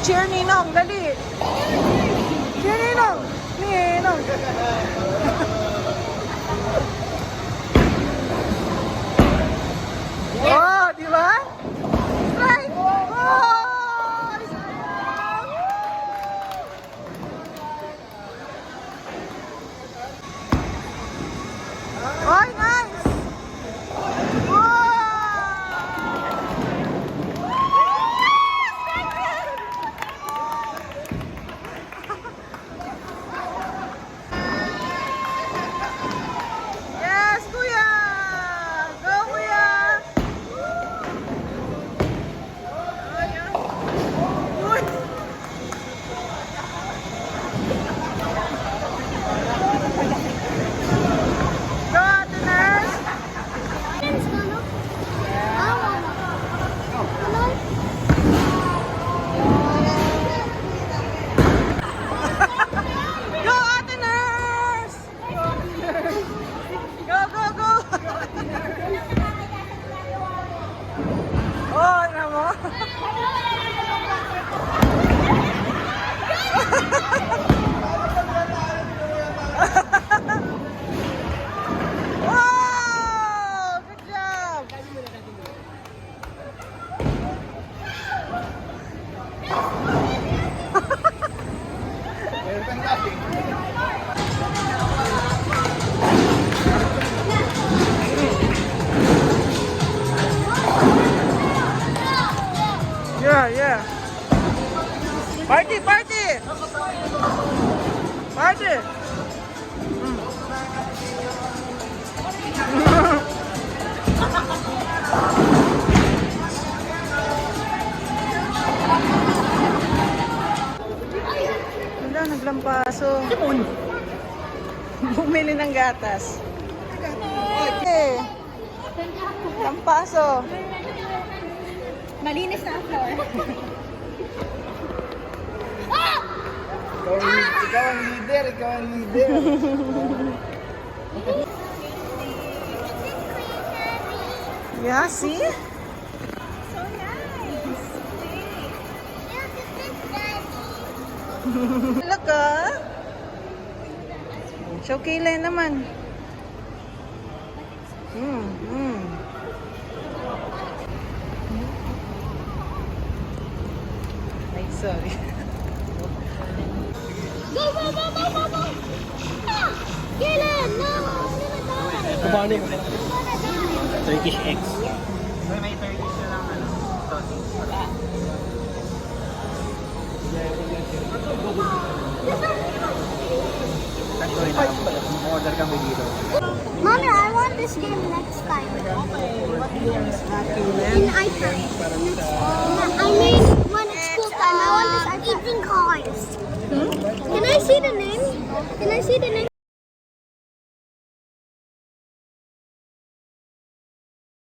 Cheer, Ninong, dali. Cheer, Ninong. Ninong. Oh, di ba? Strike! Oh! Oh, nice! Yes, Kuya! Go, Kuya! Uy! Go, Ate Nurse! Go, Ate Nurse! Go, go, go! Oh, ano mo? Wow! Good job! Yeah, yeah. Party, party! Party! Wala, naglampaso. Bumili ng gatas. Okay. Lampaso. Malinis na ang floor. Ikaw ang leader, ikaw ang leader. Yeah, see? So nice. Look ah. So, kailan naman? Ay, sorry. Go, go, go, go, go, go! Ah! Kailan? No! I'm gonna die. Kumano? I'm gonna die. Turkish eggs. May Turkish na lang ano. Order kami dito. Mommy, I want this game next time. In iPad. I mean, when it's school time, I want this iPad. Eating cars. Can I see the name? Can I see the name?